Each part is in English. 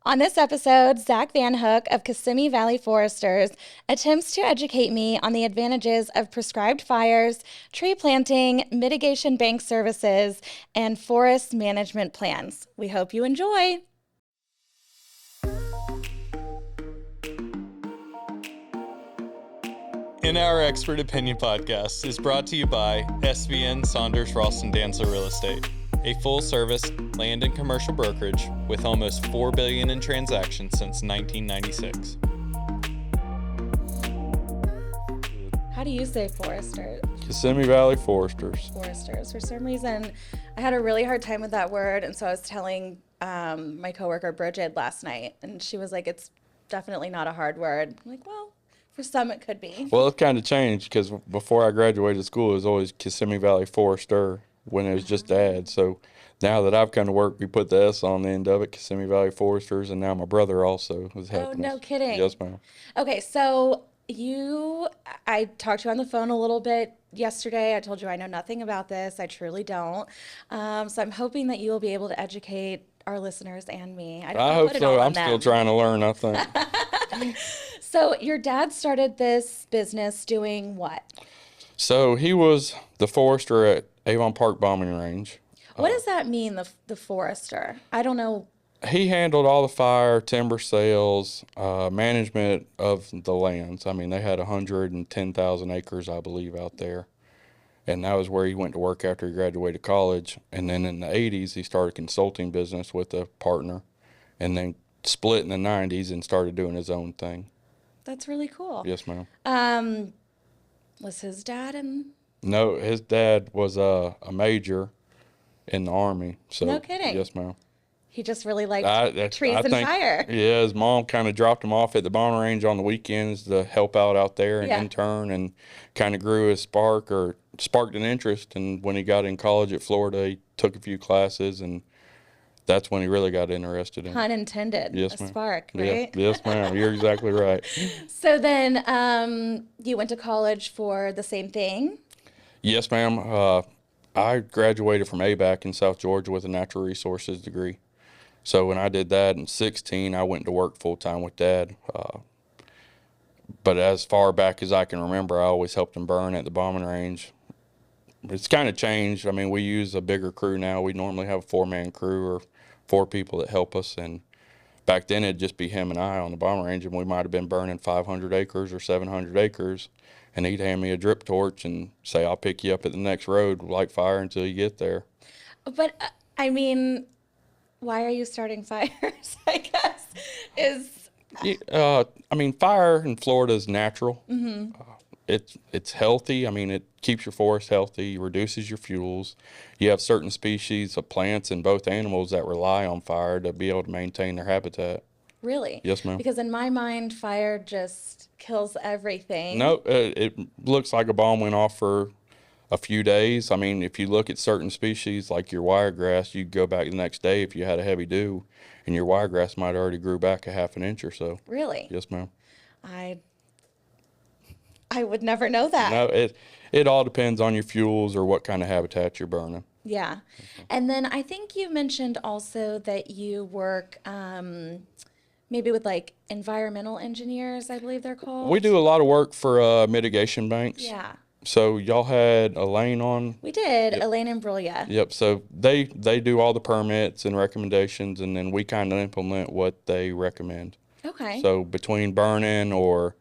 On this episode, Zach VanHook of Kissimmee Valley Foresters attempts to educate me on the advantages of prescribed fires, tree planting, mitigation bank services, and forest management plans. We hope you enjoy. In Our Expert Opinion podcast is brought to you by SVN Saunders Ross and Dancer Real Estate, a full-service land and commercial brokerage with almost $4 billion in transactions since 1996. How do you say forester? Kissimmee Valley Foresters. Foresters. For some reason, I had a really hard time with that word, and so I was telling my coworker Bridget last night, and she was like, "It's definitely not a hard word." I'm like, well, for some it could be. Well, it kind of changed because before I graduated school, it was always Kissimmee Valley Forester when it was just Dad. So now that I've come to work, we put the S on the end of it, Kissimmee Valley Foresters, and now my brother also is helping us. Oh, no kidding. Yes, ma'am. Okay, so I talked to you on the phone a little bit yesterday. I told you I know nothing about this. I truly don't. So I'm hoping that you will be able to educate our listeners and me. I hope so. I'm still trying to learn, I think. So your dad started this business doing what? So he was the forester at Avon Park Bombing Range. What does that mean, the forester? I don't know. He handled all the fire, timber sales, management of the lands. I mean, they had 110,000 acres, I believe, out there. And that was where he went to work after he graduated college. And then in the 80s, he started a consulting business with a partner, and then split in the 90s and started doing his own thing. That's really cool. Yes, ma'am. Was his dad in? No, his dad was a major in the Army. So, no kidding. Yes, ma'am. He just really liked trees and fire. Yeah, his mom kind of dropped him off at the bombing range on the weekends to help out there and intern, and kind of grew his sparked an interest. And when he got in college at Florida, he took a few classes, and that's when he really got interested in. Pun intended. Yes, a ma'am. Spark, right? Yeah, yes, ma'am. You're exactly right. So then you went to college for the same thing? Yes, ma'am. I graduated from ABAC in South Georgia with a natural resources degree. So when I did that in 16, I went to work full-time with Dad. But as far back as I can remember, I always helped him burn at the bombing range. It's kind of changed. I mean, we use a bigger crew now. We normally have a 4-man crew or 4 people that help us. And back then, it'd just be him and I on the bombing range, and we might have been burning 500 acres or 700 acres. And he'd hand me a drip torch and say, "I'll pick you up at the next road, light fire until you get there." But, I mean, why are you starting fires, I guess, I mean, fire in Florida is natural. Mm-hmm. It's healthy. I mean, it keeps your forest healthy, reduces your fuels. You have certain species of plants and both animals that rely on fire to be able to maintain their habitat. Really? Yes, ma'am. Because in my mind, fire just kills everything. No, it looks like a bomb went off for a few days. I mean, if you look at certain species like your wiregrass, you go back the next day if you had a heavy dew, and your wiregrass might already grew back a half an inch or so. Really? Yes, ma'am. I would never know that. No, it all depends on your fuels or what kind of habitat you're burning. Yeah. And then I think you mentioned also that you work maybe with like environmental engineers, I believe they're called. We do a lot of work for mitigation banks. Yeah. So y'all had Elaine on? We did, Yep. Elaine and Brulia. Yep. So they do all the permits and recommendations, and then we kind of implement what they recommend. Okay. So between burning or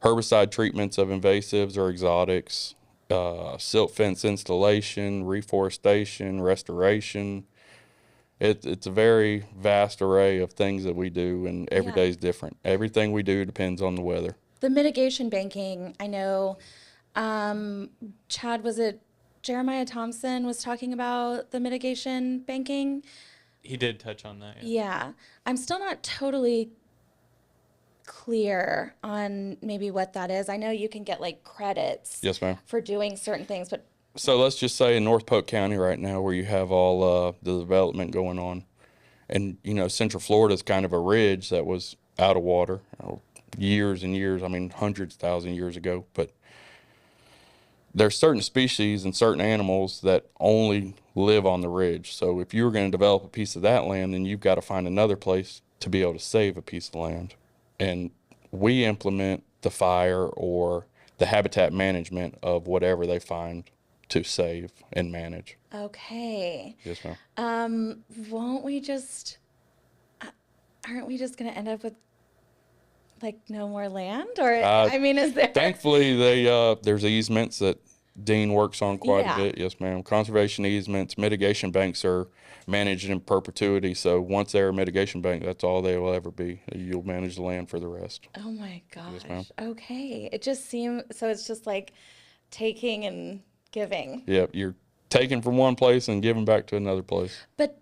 herbicide treatments of invasives or exotics, silt fence installation, reforestation, restoration, it's a very vast array of things that we do, and every day is different. Everything we do depends on the weather. The mitigation banking, I know, Chad, was it Jeremiah Thompson was talking about the mitigation banking? He did touch on that. Yeah. I'm still not totally clear on maybe what that is. I know you can get like credits Yes, ma'am. for doing certain things, but So let's just say in North Polk County right now, where you have all the development going on, and Central Florida is kind of a ridge that was out of water years and years. I mean, hundreds of thousands of years ago. But there's certain species and certain animals that only live on the ridge. So if you were going to develop a piece of that land, then you've got to find another place to be able to save a piece of land. And we implement the fire or the habitat management of whatever they find to save and manage. Okay. Yes, ma'am. Won't we just, aren't we just going to end up with like no more land? Or, I mean, is there? Thankfully, there's easements that Dean works on quite a Yeah. bit. Yes, ma'am. Conservation easements, mitigation banks are managed in perpetuity. So once they're a mitigation bank, that's all they will ever be. You'll manage the land for the rest. Oh my gosh. ma'am. Okay. It just seems, so it's just like taking and giving. Yep, you're taking from one place and giving back to another place. But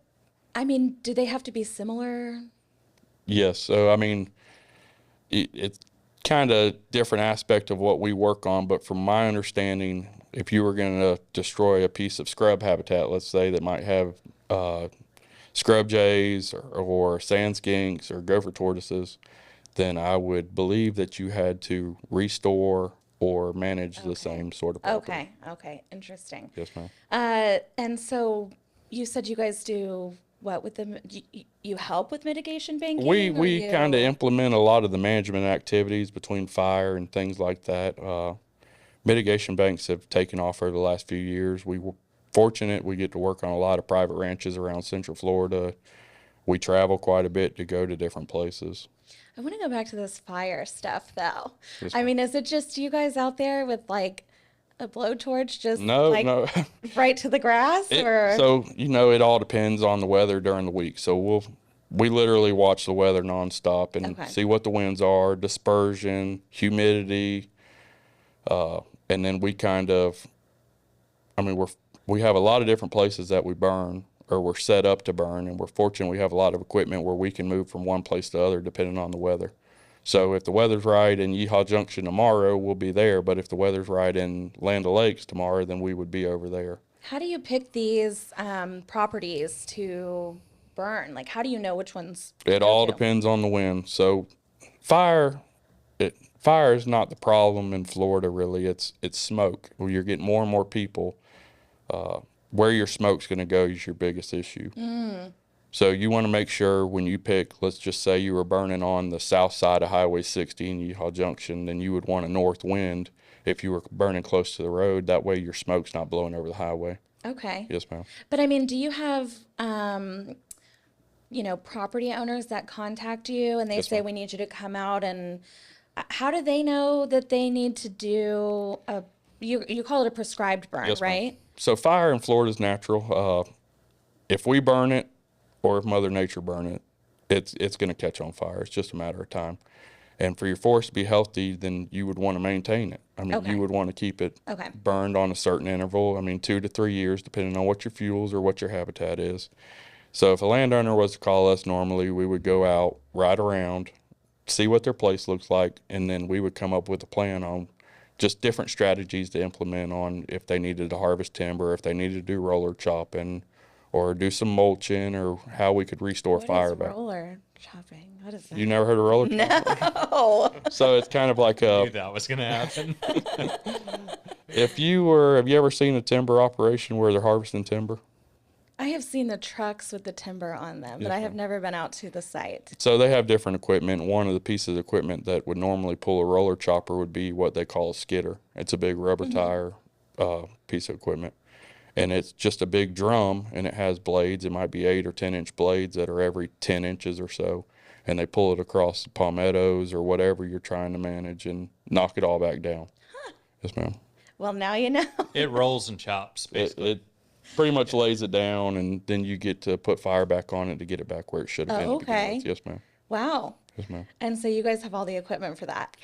I mean, do they have to be similar? Yes. So I mean, it's kind of different aspect of what we work on. But from my understanding, if you were going to destroy a piece of scrub habitat, let's say that might have scrub jays or sand skinks or gopher tortoises, then I would believe that you had to restore or manage the same sort of property. Okay. Okay. Interesting. Yes, ma'am. And so you said you guys do what with the, you help with mitigation banking? We or kind of you- implement a lot of the management activities between fire and things like that. Mitigation banks have taken off over the last few years. We were fortunate. We get to work on a lot of private ranches around Central Florida. We travel quite a bit to go to different places. I want to go back to this fire stuff though. Yes, I ma'am. mean, is it just you guys out there with like a blowtorch just No, like no. right to the grass or? So, it all depends on the weather during the week. So we literally watch the weather nonstop and Okay. see what the winds are, dispersion, humidity, and then we kind of, we have a lot of different places that we burn or we're set up to burn, and we're fortunate we have a lot of equipment where we can move from one place to the other depending on the weather. So if the weather's right in Yeehaw Junction tomorrow, we'll be there. But if the weather's right in Land O'Lakes tomorrow, then we would be over there. How do you pick these properties to burn? Like, how do you know which ones? It to all go to? depends on the wind. So fire is not the problem in Florida really. It's smoke. Where you're getting more and more people. Where your smoke's going to go is your biggest issue. So you want to make sure when you pick, let's just say you were burning on the south side of Highway 60 in Yeehaw Junction, then you would want a north wind if you were burning close to the road. That way your smoke's not blowing over the highway. Okay. Yes, ma'am. But I mean, do you have, property owners that contact you and they Yes, say, ma'am. we need you to come out and how do they know that they need to do you call it a prescribed burn, Yes, ma'am. right? So fire in Florida is natural. If we burn it or if Mother Nature burn it, it's going to catch on fire. It's just a matter of time. And for your forest to be healthy, then you would want to maintain it. I mean, Okay. you would want to keep it Okay. burned on a certain interval. I mean, 2 to 3 years, depending on what your fuels or what your habitat is. So if a landowner was to call us normally, we would go out, ride around, see what their place looks like, and then we would come up with a plan on just different strategies to implement on if they needed to harvest timber, if they needed to do roller chopping, or do some mulching, or how we could restore What fire is back. roller chopping? What is that? You never heard of roller chopping? Oh, So it's kind of like Knew that was going to happen. have you ever seen a timber operation where they're harvesting timber? I have seen the trucks with the timber on them, but Yes, I have ma'am. never been out to the site. So they have different equipment. One of the pieces of equipment that would normally pull a roller chopper would be what they call a skidder. It's a big rubber tire piece of equipment. And it's just a big drum, and it has blades. It might be 8 or 10-inch blades that are every 10 inches or so. And they pull it across the palmettos or whatever you're trying to manage and knock it all back down. Yes, ma'am. Well, now you know. It rolls and chops, basically. It pretty much lays it down, and then you get to put fire back on it to get it back where it should have been. Oh, to begin okay. with. Yes, ma'am. Wow. Yes, ma'am. And so you guys have all the equipment for that.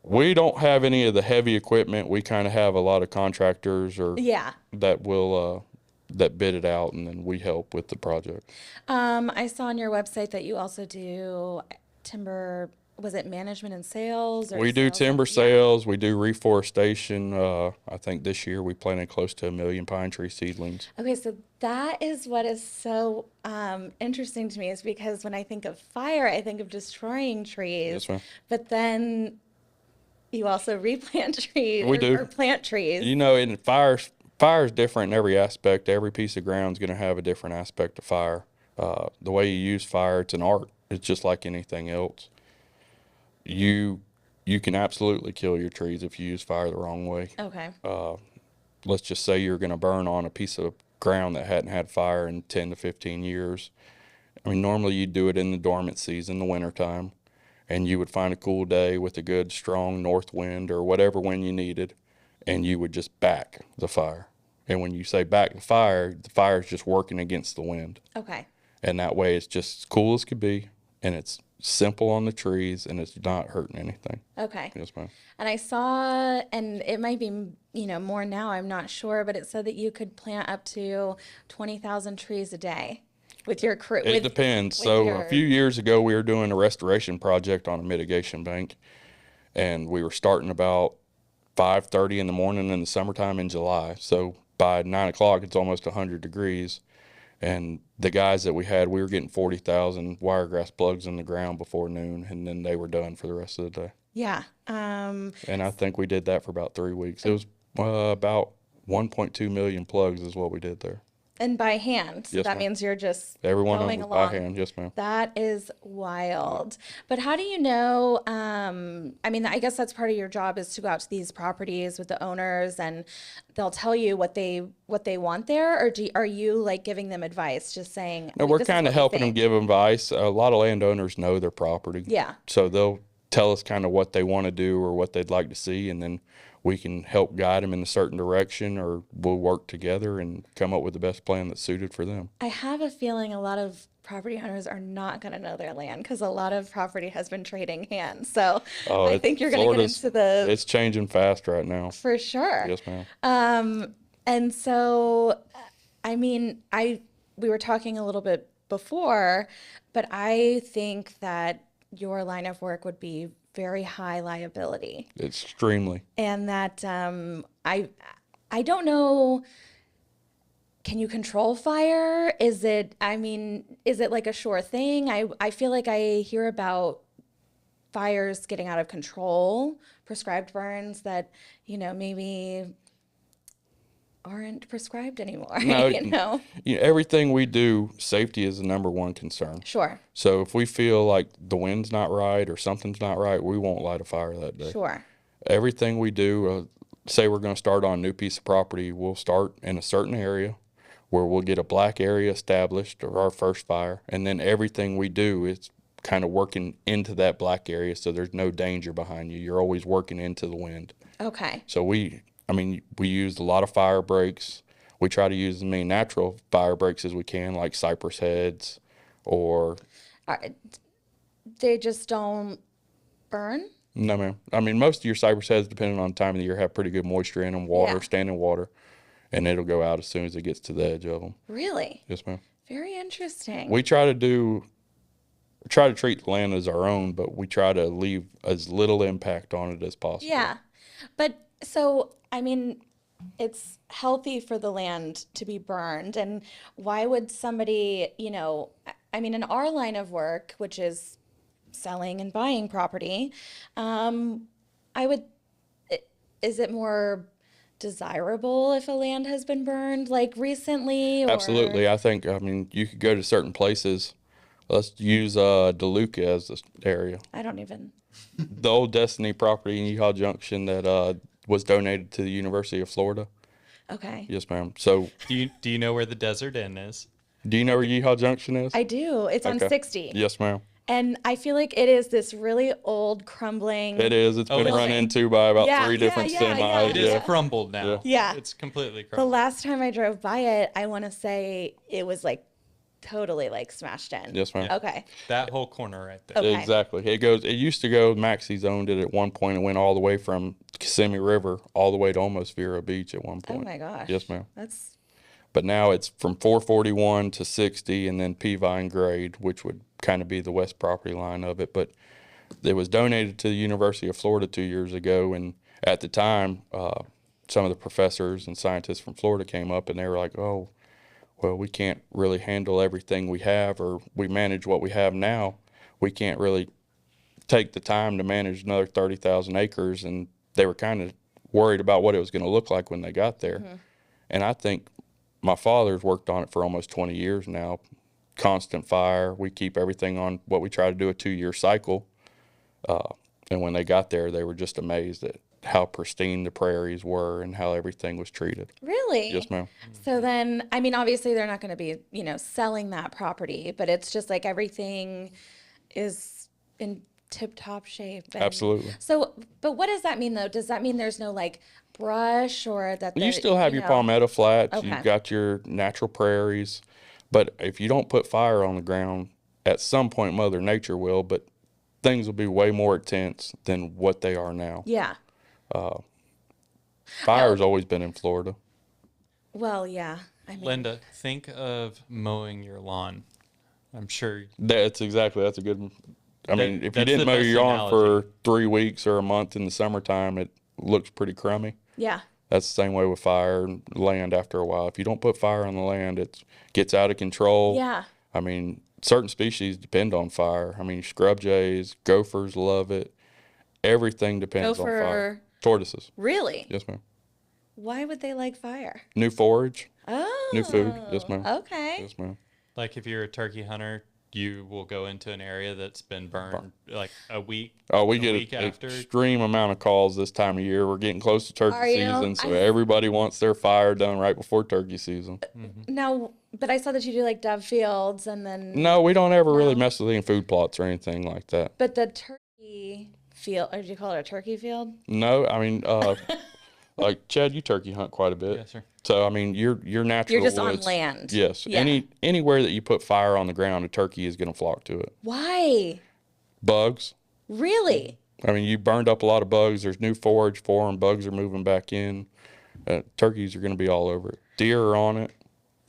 We don't have any of the heavy equipment. We kind of have a lot of contractors or Yeah. that will that bid it out, and then we help with the project. I saw on your website that you also do timber, was it management and sales? Or We do sales? timber Yeah. sales. We do reforestation. I think this year we planted close to 1 million pine tree seedlings. Okay, so that is what is so interesting to me is because when I think of fire, I think of destroying trees. Yes, ma'am. But then you also replant trees We do. or plant trees. And fire's different in every aspect. Every piece of ground is going to have a different aspect of fire. The way you use fire, it's an art. It's just like anything else. You can absolutely kill your trees if you use fire the wrong way. Okay. Let's just say you're going to burn on a piece of ground that hadn't had fire in 10 to 15 years. I mean, normally you'd do it in the dormant season, the wintertime, and you would find a cool day with a good, strong north wind or whatever wind you needed, and you would just back the fire. And when you say back the fire is just working against the wind. Okay. And that way it's just as cool as could be, and it's simple on the trees, and it's not hurting anything. Okay. Yes, ma'am. And I saw, and it might be, more now, I'm not sure, but it said that you could plant up to 20,000 trees a day with your crew. It depends. So a few years ago, we were doing a restoration project on a mitigation bank, and we were starting about 5:30 in the morning in the summertime in July. So by 9 o'clock, it's almost 100 degrees. And the guys that we had, we were getting 40,000 wiregrass plugs in the ground before noon, and then they were done for the rest of the day. Yeah. And I think we did that for about 3 weeks. It was about 1.2 million plugs is what we did there. And by hand. So Yes, that ma'am. means you're just Everyone going by along. hand. Yes, ma'am. That is wild. But how do you know? I guess that's part of your job is to go out to these properties with the owners, and they'll tell you what they want there, or are you like giving them advice, just saying? No, we're kind of helping them give advice. A lot of landowners know their property. Yeah. So they'll tell us kind of what they want to do or what they'd like to see, and then we can help guide them in a certain direction, or we'll work together and come up with the best plan that's suited for them. I have a feeling a lot of property owners are not going to know their land because a lot of property has been trading hands. So I think you're going to get into It's changing fast right now. For sure. Yes, ma'am. And so, we were talking a little bit before, but I think that your line of work would be very high liability. Extremely. And that I don't know, can you control fire? Is it like a sure thing? I feel like I hear about fires getting out of control, prescribed burns that, maybe aren't prescribed anymore. No, everything we do, safety is the number one concern. Sure. So if we feel like the wind's not right or something's not right, we won't light a fire that day. Sure. Everything we do, say we're going to start on a new piece of property, we'll start in a certain area where we'll get a black area established, or our first fire, and then everything we do is kind of working into that black area so there's no danger behind you. You're always working into the wind. Okay. So we use a lot of fire breaks. We try to use as many natural fire breaks as we can, like cypress heads, or... They just don't burn? No, ma'am. Most of your cypress heads, depending on the time of the year, have pretty good moisture in them, standing water, and it'll go out as soon as it gets to the edge of them. Really? Yes, ma'am. Very interesting. We try to treat the land as our own, but we try to leave as little impact on it as possible. Yeah. But so, it's healthy for the land to be burned. And why would somebody, in our line of work, which is selling and buying property, is it more desirable if a land has been burned like recently? Or? Absolutely. I think, you could go to certain places. Let's use DeLuca as the area. I don't even. The old Destiny property in Yeehaw Junction that was donated to the University of Florida. Okay. Yes, ma'am. So, Do you know where the Desert Inn is? do you know where Yeehaw Junction is? I do. It's on 60. Yes, ma'am. And I feel like it is this really old, crumbling. It is. It's been run into by about three different semis. It is crumbled now. Yeah. It's completely The crumbled. last time I drove by it, I want to say it was like totally like smashed in. Yes, ma'am. Okay. That whole corner right there. Okay. Exactly. It used to go, Maxie's owned it at one point. It went all the way from Kissimmee River all the way to almost Vero Beach at one Oh point. my gosh. Yes, ma'am. That's But now it's from 441 to 60 and then Peavine grade, which would kind of be the west property line of it. But it was donated to the University of Florida 2 years ago. And at the time, some of the professors and scientists from Florida came up and they were like, oh, well, we can't really handle everything we have, or we manage what we have now. We can't really take the time to manage another 30,000 acres. And they were kind of worried about what it was going to look like when they got there. Mm-hmm. And I think my father's worked on it for almost 20 years now, constant fire. We keep everything on what we try to do a 2-year cycle. And when they got there, they were just amazed at how pristine the prairies were and how everything was treated. Really? Yes, ma'am. So then, I mean, obviously they're not going to be, selling that property, but it's just like everything is in tip-top shape. And Absolutely. so, but what does that mean though? Does that mean there's no like brush or that You still have your palmetto flats. Okay. You've got your natural prairies. But if you don't put fire on the ground, at some point Mother Nature will, but things will be way more intense than what they are now. Yeah. Fire's always been in Florida. Well, yeah. I mean, Linda, think of mowing your lawn. I'm sure That's a good. I mean, if you that's didn't the mow best your lawn for analogy. 3 weeks or a month in the summertime, it looks pretty crummy. yeah. That's the same way with fire and land after a while. If you don't put fire on the land, it gets out of control. Yeah. I mean, certain species depend on fire. I mean, scrub jays, gophers love it. Everything depends on fire. Tortoises. Really? Yes, ma'am. Why would they like fire? New forage, Oh. new food. Yes, ma'am. Okay. Yes, ma'am. like if you're a turkey hunter, you will go into an area that's been burned like a week. Oh, we a get week an after. extreme amount of calls this time of year. We're getting close to Are turkey you? season, so I- everybody wants their fire done right before turkey season. Now, but I saw that you do like dove fields and then. No, we don't ever really No. mess with any food plots or anything like that. But the turkey field, or do you call it a turkey field? No, I mean, like Chad, you turkey hunt quite a bit. Yes, sir. So I mean, your natural You're just on woods. land. Yes. Yeah. Anywhere that you put fire on the ground, a turkey is going to flock to it. Why? Bugs. Really? I mean, you burned up a lot of bugs. There's new forage for them. Bugs are moving back in. Turkeys are going to be all over it. Deer are on it.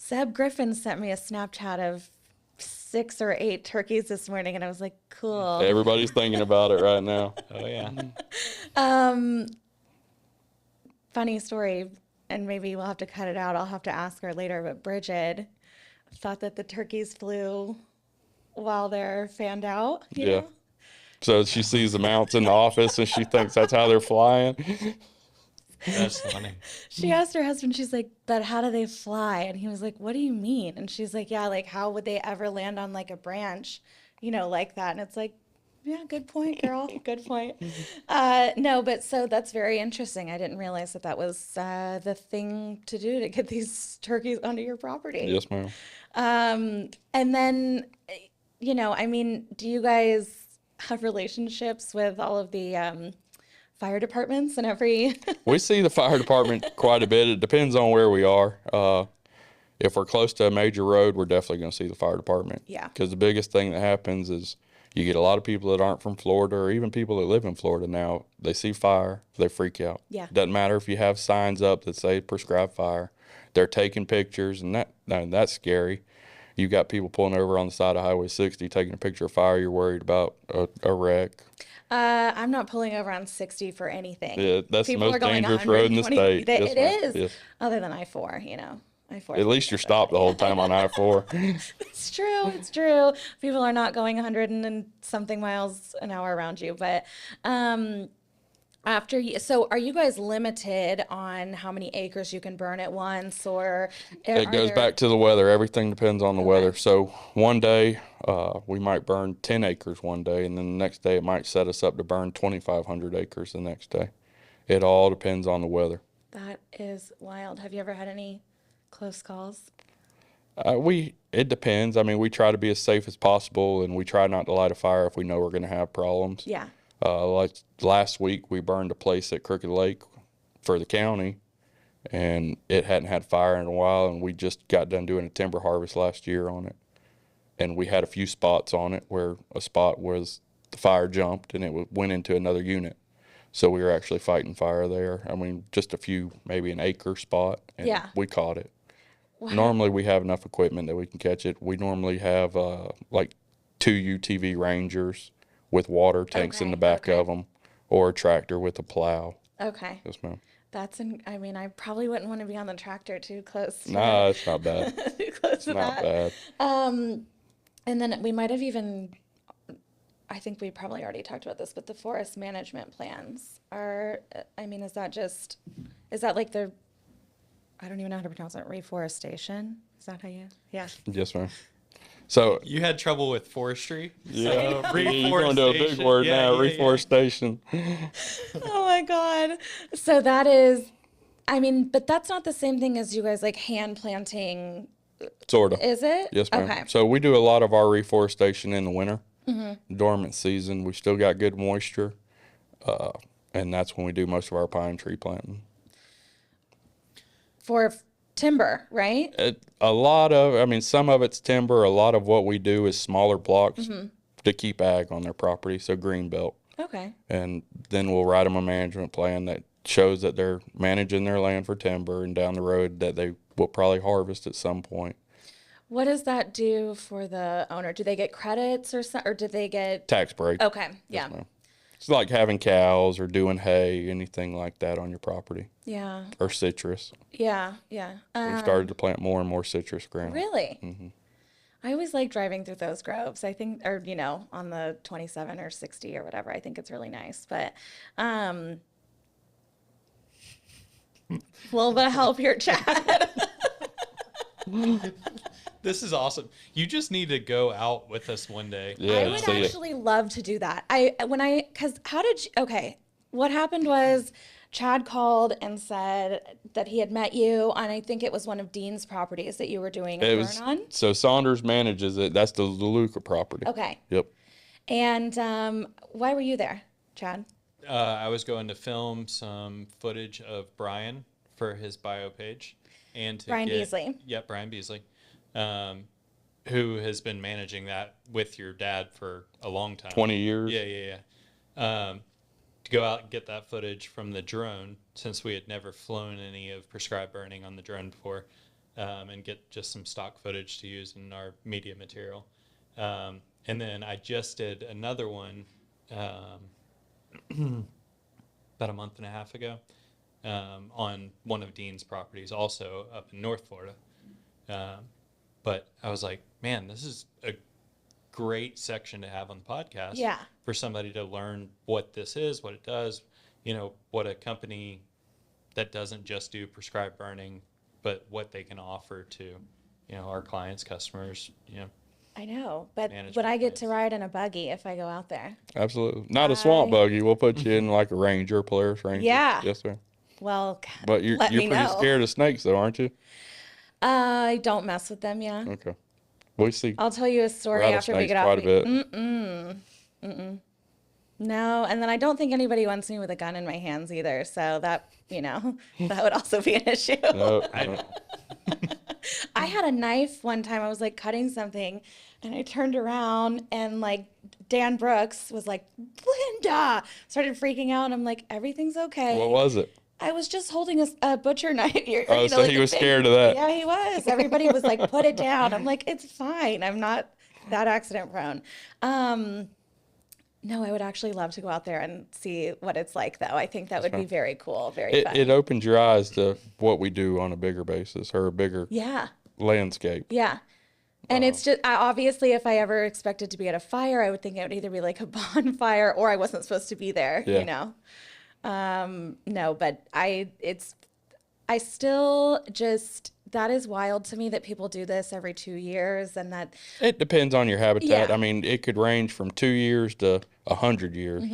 Zeb Griffin sent me a Snapchat of 6 or 8 turkeys this morning, and I was like, cool. Everybody's thinking about it right now. Oh yeah. Funny story, and maybe we'll have to cut it out. I'll have to ask her later, but Bridget thought that the turkeys flew while they're fanned out. you Yeah. know? So she sees the mounts in the office and she thinks that's how they're flying. That's funny. She asked her husband, she's like, but how do they fly? And he was like, what do you mean? And she's like, yeah, like how would they ever land on like a branch, like that? And it's like, yeah, good point, girl. Good point. No, but so that's very interesting. I didn't realize that was the thing to do to get these turkeys onto your property. Yes, ma'am. And then, I mean, do you guys have relationships with all of the fire departments and every? We see the fire department quite a bit. It depends on where we are. If we're close to a major road, we're definitely going to see the fire department. Yeah. Because the biggest thing that happens is you get a lot of people that aren't from Florida or even people that live in Florida now. They see fire, they freak out. Yeah. Doesn't matter if you have signs up that say prescribed fire. They're taking pictures, and that's scary. You got people pulling over on the side of Highway 60 taking a picture of fire. You're worried about a wreck. I'm not pulling over on 60 for anything. Yeah, that's People the are most going dangerous road in the 120. state. Yes, It ma'am. is. Yes. Other than I-4, I-4. At least you're stopped the whole time on I-4. It's true. It's true. People are not going 100 and something miles an hour around you. But so are you guys limited on how many acres you can burn at once, or It goes back to the weather. Everything depends on the weather. So one day we might burn 10 acres one day, and then the next day it might set us up to burn 2,500 acres the next day. It all depends on the weather. That is wild. Have you ever had any close calls? It depends. I mean, we try to be as safe as possible, and we try not to light a fire if we know we're going to have problems. Yeah. Like last week, we burned a place at Crooked Lake for the county, and it hadn't had fire in a while, and we just got done doing a timber harvest last year on it. And we had a few spots on it where a spot was the fire jumped, and it went into another unit. So we were actually fighting fire there. I mean, just a few, maybe an acre spot, and Yeah. we caught it. Wow. Normally, we have enough equipment that we can catch it. We normally have like 2 UTV Rangers with water tanks in the back of them, or a tractor with a plow. Okay. Yes, ma'am. I mean, I probably wouldn't want to be on the tractor too close to Nah, it's not bad. too close It's to not that. bad. And then we might have even, I think we probably already talked about this, but the forest management plans are, I mean, is that like I don't even know how to pronounce it, reforestation? Is that how you, yeah. Yes, ma'am. So You had trouble with forestry? yeah, you're going to a big Reforestation. word Yeah, now, yeah, yeah. reforestation. Oh my God. So that is, I mean, but that's not the same thing as you guys like hand planting, Sort of. is it? Yes, ma'am. Okay. So we do a lot of our reforestation in the winter, dormant season. We still got good moisture, and that's when we do most of our pine tree planting. For timber, right? Some of it's timber. A lot of what we do is smaller blocks to keep ag on their property, so green belt. Okay. And then we'll write them a management plan that shows that they're managing their land for timber and down the road that they will probably harvest at some point. What does that do for the owner? Do they get credits or do they get? Tax break. Okay. Yeah. Yes, ma'am. It's like having cows or doing hay, anything like that on your property, Yeah. or citrus. Yeah. Yeah. We've started to plant more and more citrus ground. Really? I always like driving through those groves. I think, or, on the 27 or 60 or whatever. I think it's really nice. But a little bit of help here, Chad. This is awesome. You just need to go out with us one day. Yeah, I would see it. actually love to do that. Okay, what happened was Chad called and said that he had met you on, I think it was one of Dean's properties that you were doing a burn on. So Saunders manages it. That's the Luca property. Okay. Yep. And why were you there, Chad? I was going to film some footage of Brian for his bio page, and to Brian get, Beasley. Yep, Brian Beasley, who has been managing that with your dad for a long time. 20 years. Yeah. To go out and get that footage from the drone, since we had never flown any of prescribed burning on the drone before, and get just some stock footage to use in our media material. And then I just did another one about a month and a half ago on one of Dean's properties, also up in North Florida. But I was like, man, this is a great section to have on the podcast. Yeah. For somebody to learn what this is, what it does, what a company that doesn't just do prescribed burning, but what they can offer to, our clients, customers, I know, but Management would I get to plans. ride in a buggy if I go out there? Absolutely. Not a swamp buggy. We'll put you in like a Ranger, Polaris Ranger. Yeah. Yes, sir. Well, But you're let me pretty know. scared of snakes, though, aren't you? I don't mess with them, yeah. Okay. We see I'll tell you a story after we rattlesnakes get off. quite a bit. No, and then I don't think anybody wants me with a gun in my hands either. So that, that would also be an issue. No, I had a knife one time. I was like cutting something and I turned around and like Dan Brooks was like, Linda, started freaking out. And I'm like, everything's okay. what was it? I was just holding a butcher knife. Oh, so like he a was big- scared of that. Yeah, he was. Everybody was like, put it down. I'm like, it's fine. I'm not that accident prone. No, I would actually love to go out there and see what it's like, though. I think that would be very cool, very fun. It opens your eyes to what we do on a bigger basis or a bigger Yeah, landscape. yeah. And it's just, obviously, if I ever expected to be at a fire, I would think it would either be like a bonfire or I wasn't supposed to be there, Yeah. No, but I still just, that is wild to me that people do this every 2 years and that, It depends on your habitat. Yeah. I mean, it could range from 2 years to 100 years.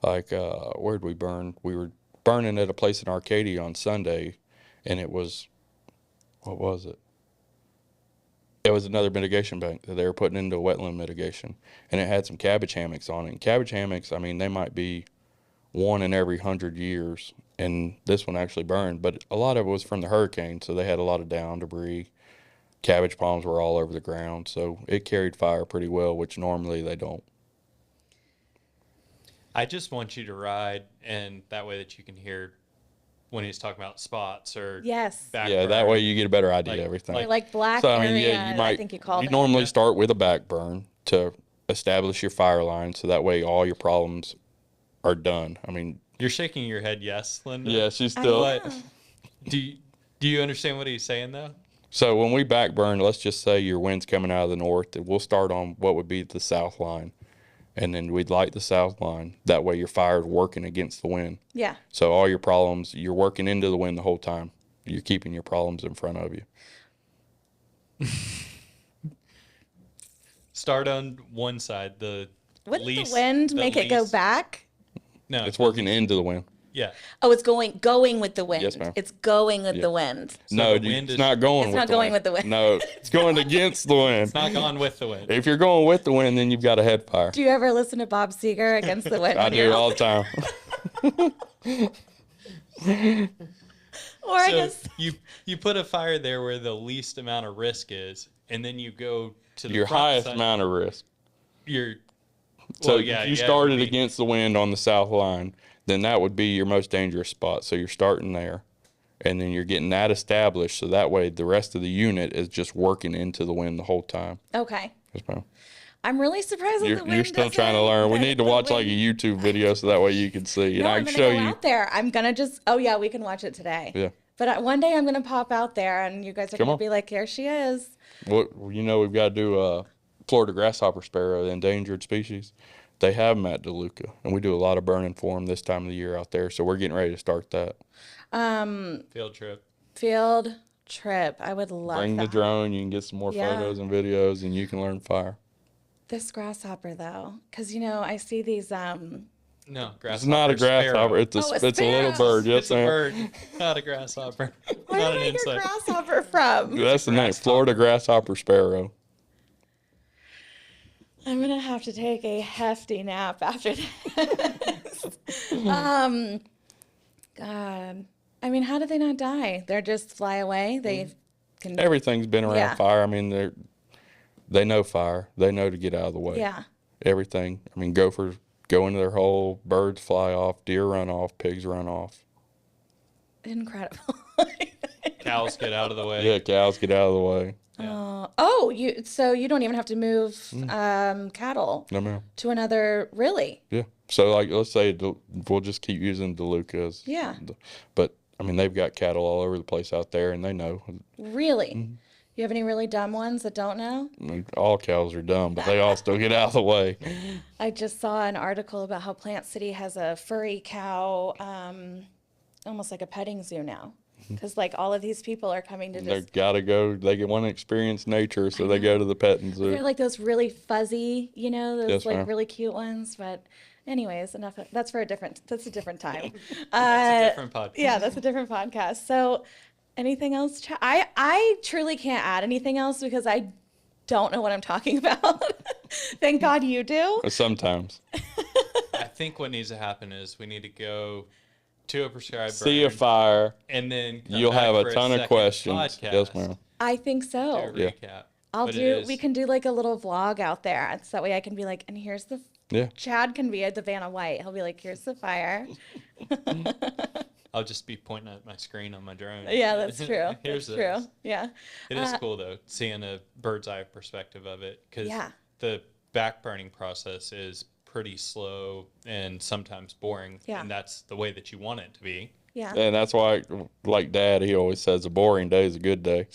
Like, where'd we burn? We were burning at a place in Arcadia on Sunday, and it was, what was it? It was another mitigation bank that they were putting into wetland mitigation, and it had some cabbage hammocks on it. And cabbage hammocks, I mean, they might be one in every 100 years, and this one actually burned. But a lot of it was from the hurricane, so they had a lot of down debris. Cabbage palms were all over the ground, so it carried fire pretty well, which normally they don't. I just want you to ride, and that way that you can hear when he's talking about spots or yes. back Yeah, that burn. way you get a better idea Like- of everything. Or like black So, I mean, area, yeah, you might, I think you called you it. normally start with a back burn to establish your fire line, so that way all your problems are done. I mean, You're shaking your head, yes, Linda. yeah, she's still. But do you understand what he's saying though? So when we back burn, let's just say your wind's coming out of the north, and we'll start on what would be the south line, and then we'd light the south line. That way your fire's working against the wind. Yeah. So all your problems, you're working into the wind the whole time. You're keeping your problems in front of you. start on one side. Wouldn't least, the wind make it go least- back? No, It's working into the wind. Yeah. Oh, it's going with the wind. Yes, ma'am. It's going with the wind. So No, the wind it's is not going It's with not the going wind. with the wind. No, it's going against the wind. It's not gone with the wind. If you're going with the wind, then you've got a head fire. Do you ever listen to Bob Seger against the wind? I when do you're all the time. Or I So guess you put a fire there where the least amount of risk is, and then you go to the Your front highest side. amount of risk. Your So well, yeah, if you yeah, it started would be- against the wind on the south line, then that would be your most dangerous spot. So you're starting there, and then you're getting that established. So that way the rest of the unit is just working into the wind the whole time. okay. Yes, ma'am. I'm really surprised that the wind You're still trying to doesn't- learn. We that need to the watch like a wind- YouTube video so that way you can see. And No, I I'm can gonna show go you. out there. I'm gonna just. Oh yeah, we can watch it today. Yeah. But one day I'm gonna pop out there, and you guys are Come gonna on. be like, "Here she is." We've got to do Florida grasshopper sparrow, the endangered species. They have them at DeLuca, and we do a lot of burning for them this time of the year out there. So we're getting ready to start that. field trip. Field trip. I would love Bring the that. drone. You can get some more Yeah. photos and videos, and you can learn fire. This grasshopper though, because I see these. No, grasshopper. It's not a grasshopper. It's a, Oh, a it's a little sparrow. bird. Yes, It's a ma'am. bird, not a grasshopper. Where not did an I get insect. grasshopper from? That's the name. grasshopper. Florida grasshopper sparrow. I'm gonna have to take a hefty nap after this. God, I mean, how do they not die? They're just fly away. They can. Everything's been around Yeah. fire. I mean, they know fire. They know to get out of the way. Yeah. Everything. I mean, gophers go into their hole, birds fly off, deer run off, pigs run off. Incredible. Cows get out of the way. Yeah, cows get out of the way. So you don't even have to move cattle No, ma'am. to another. Really? Yeah. So, like, let's say we'll just keep using DeLuca as. Yeah. But, I mean, they've got cattle all over the place out there, and they know. Really? You have any really dumb ones that don't know? I mean, all cows are dumb, but they all still get out of the way. I just saw an article about how Plant City has a furry cow, almost like a petting zoo now. Because like all of these people are coming to They just, gotta go. They want to experience nature, so they go to the petting zoo. they're like those really fuzzy, those Yes, like ma'am. really cute ones. But anyways, that's a different time. It's a different podcast. Yeah, that's a different podcast. So anything else? I truly can't add anything else because I don't know what I'm talking about. Thank God you do. Sometimes I think what needs to happen is we need to go to a prescribed see a burn, fire. and then come You'll back have for a ton of second questions. podcast Yes, ma'am. I think so. to Yeah. recap. I'll But it do. is- We can do like a little vlog out there, so that way I can be like, and here's the. Yeah. Chad can be at the Vanna White. He'll be like, here's the fire. I'll just be pointing at my screen on my drone. Yeah, that's true. Here's that's this. true. Yeah. It is cool though, seeing a bird's eye perspective of it, because Yeah. the back burning process is pretty slow and sometimes boring, Yeah. and that's the way that you want it to be. Yeah. And that's why, like Dad, he always says a boring day is a good day.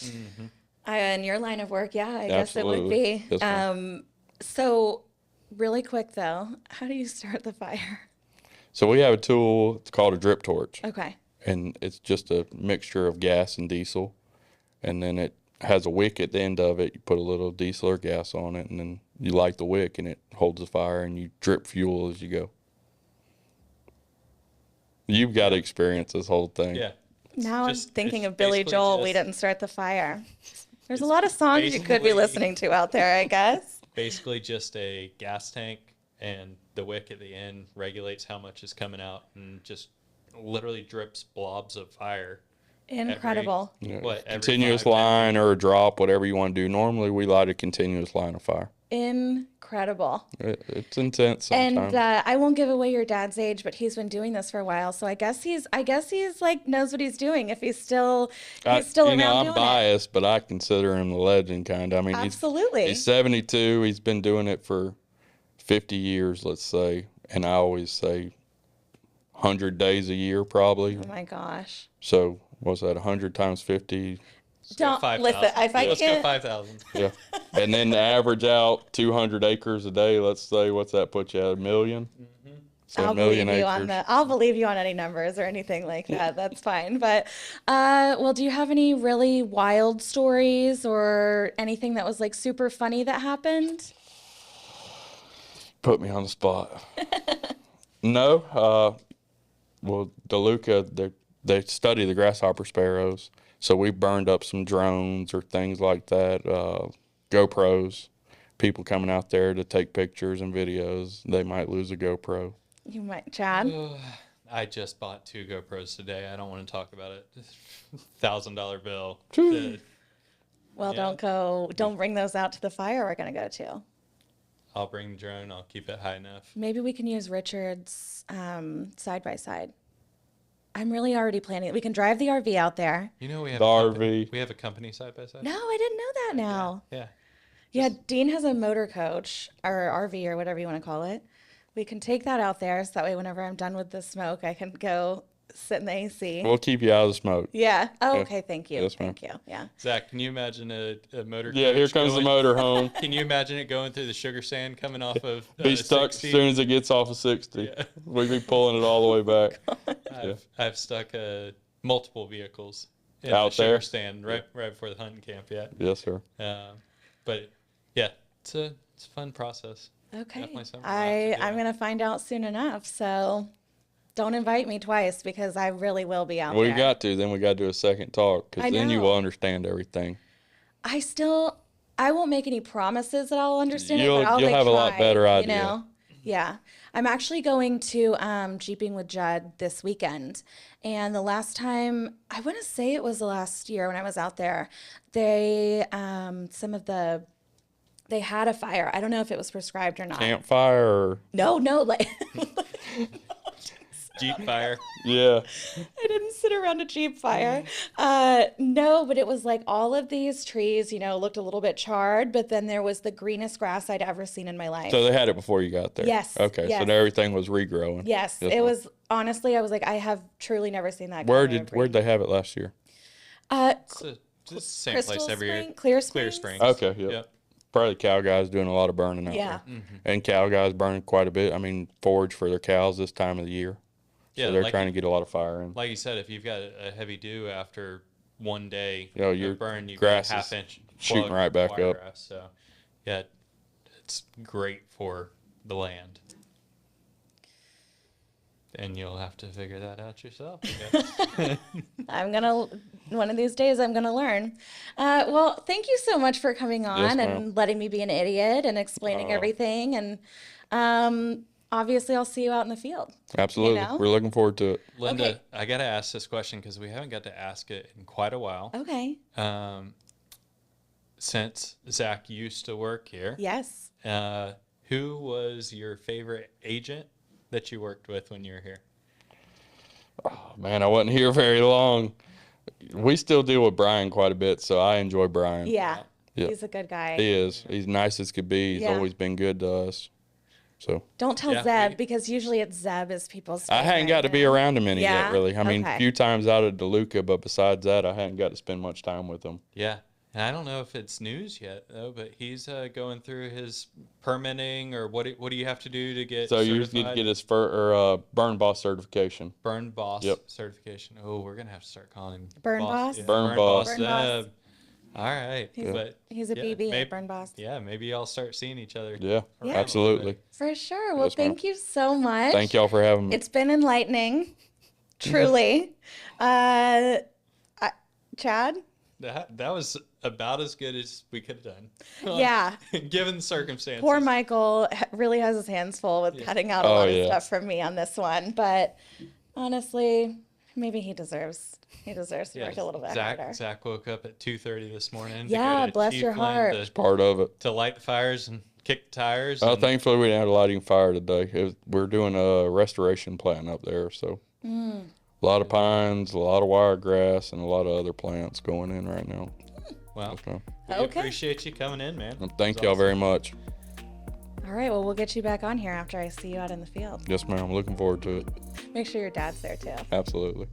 In your line of work, yeah, I guess it would Absolutely. be. Yes, ma'am. So, really quick though, how do you start the fire? So we have a tool. It's called a drip torch, Okay. and it's just a mixture of gas and diesel, and then it has a wick at the end of it. You put a little diesel or gas on it, and then you light the wick, and it holds the fire, and you drip fuel as you go. You've got to experience this whole thing. Yeah. Now I'm Just- thinking it's of Billy basically Joel. We just- didn't start the fire. There's a It's lot of songs you could be basically- listening to out there, I guess. Basically just a gas tank, and the wick at the end regulates how much is coming out, and just literally drips blobs of fire. Incredible. Yeah. What, every Continuous 5 line or a drop, whatever you want to do. Normally, we light a continuous line of fire. Incredible. It's intense sometimes. And I won't give away your dad's age, but he's been doing this for a while, so I guess he's like knows what he's doing. If he's still around I'm doing biased, but I consider him the legend kind. I mean, Absolutely. he's 72. He's been doing it for 50 years, let's say, and I always say 100 days a year probably. it. Oh my gosh! So what's that? 100 times 50. Don't 5,000. listen. If I Let's go can't, 5,000. Yeah, and then to average out 200 acres a day. Let's say, what's that put you at? 1 million. So I'll a million believe you acres. on the. I'll believe you on any numbers or anything like that. That's fine. But, well, do you have any really wild stories or anything that was like super funny that happened? Put me on the spot. No. Well, DeLuca, they study the grasshopper sparrows. So we burned up some drones or things like that, GoPros. People coming out there to take pictures and videos. They might lose a GoPro. You might, Chad. I just bought 2 GoPros today. I don't want to talk about it. $1,000 bill. Well, Yeah. don't bring those out to the fire we're going to go to. I'll bring the drone. I'll keep it high enough. Maybe we can use Richard's side by side. I'm really already planning. We can drive the RV out there. You know we have The a company, RV. we have a company side by side. No, I didn't know that now. Yeah. Yeah, Dean has a motor coach or RV or whatever you want to call it. We can take that out there so that way whenever I'm done with the smoke, I can go sit in the AC. We'll keep you out of the smoke. Yeah. Oh, Yeah. okay. Thank you. Yes, ma'am. Thank you. Yeah. Zach, can you imagine a motor? Yeah, here coach comes the going- motor home. Can you imagine it going through the sugar sand coming off of Be stuck 60? as soon as it gets off of 60. Yeah. We'd be pulling it all the way back. I've stuck multiple vehicles in Out the sugar there? stand right before the hunting camp. Yeah. Yes, sir. But yeah, it's a fun process. Okay. Definitely something we'll have to do. I'm going to find out soon enough. So don't invite me twice because I really will be out We there. got to. Then we got to do a second talk I because then you know. will understand everything. I won't make any promises that I'll understand You'll- it, but I'll you'll like, have a lot try, better you idea. know? Yeah. I'm actually going to Jeeping with Judd this weekend. And the last time, I want to say it was the last year when I was out there, they had a fire. I don't know if it was prescribed or not. Campfire or No, like Jeep fire. yeah. I didn't sit around a Jeep fire. No, but it was like all of these trees, looked a little bit charred, but then there was the greenest grass I'd ever seen in my life. So they had it before you got there. Yes, Okay. yes. So everything was regrowing. Yes, Yes, it ma'am. was honestly, I was like, I have truly never seen that. Where'd color of they green. have it last year? It's the same Crystal place every year. Spring? Clear Clear Springs? Springs. Okay. Yep. Yep. Probably cow guys doing a lot of burning out Yeah. there. And cow guys burning quite a bit. I mean, forage for their cows this time of the year. Yeah, So they're like trying to get a lot of fire in. Like you said, if you've got a heavy dew after one day You know, of your burn, you've grass got a is half-inch shooting plug right back up. wiregrass. So, yeah, it's great for the land. And you'll have to figure that out yourself. I guess. One of these days, I'm going to learn. Well, thank you so much for coming on ma'am. and letting me be an idiot and explaining everything. And obviously, I'll see you out in the field. Absolutely. know? We're looking forward to it. Linda, Okay. I got to ask this question because we haven't got to ask it in quite a while. Okay. Since Zach used to work here, Yes. who was your favorite agent that you worked with when you were here? Oh, man, I wasn't here very long. We still deal with Brian quite a bit, so I enjoy Brian. Yeah. Yeah. He's a good guy. He is. He's nice as could be. He's Yeah. always been good to us. So Don't tell Yeah, Zeb we- because usually it's Zeb is people's I hadn't favorite, got to be around him any Yeah? yet, really. I mean, Okay. a few times out at DeLuca, but besides that, I hadn't got to spend much time with him. Yeah. And I don't know if it's news yet, though, but he's going through his permitting or what do you have to do to get So you certified? need to get his burn boss certification. Burn Boss Yep. certification. Oh, we're going to have to start calling him Burn Boss? Yeah, Burn Boss. Burn Boss. All right. But He's a yeah, BB maybe- at Burn Boss. yeah, maybe I'll start seeing each other. Yeah, Yeah. absolutely. For sure. Well, Yes, ma'am. thank you so much. Thank y'all for having me. It's been enlightening, truly. Chad? That was about as good as we could have done. Yeah. Given the circumstances. Poor Michael really has his hands full with cutting out a Oh, lot yeah. of stuff from me on this one. But honestly, maybe he deserves to work a little bit harder. Zach woke up at 2:30 this morning. Yeah, to go to bless your Chiefland heart. Part of it. To light the fires and kick the tires. Oh, and- thankfully we didn't have a lighting fire today. We're doing a restoration plan up there, so a lot of pines, a lot of wiregrass, and a lot of other plants going in right now. Well, So, we Okay. appreciate you coming in, man. thank It's y'all awesome. very much. All right. Well, we'll get you back on here after I see you out in the field. Yes, ma'am. Looking forward to it. Make sure your dad's there too. Absolutely.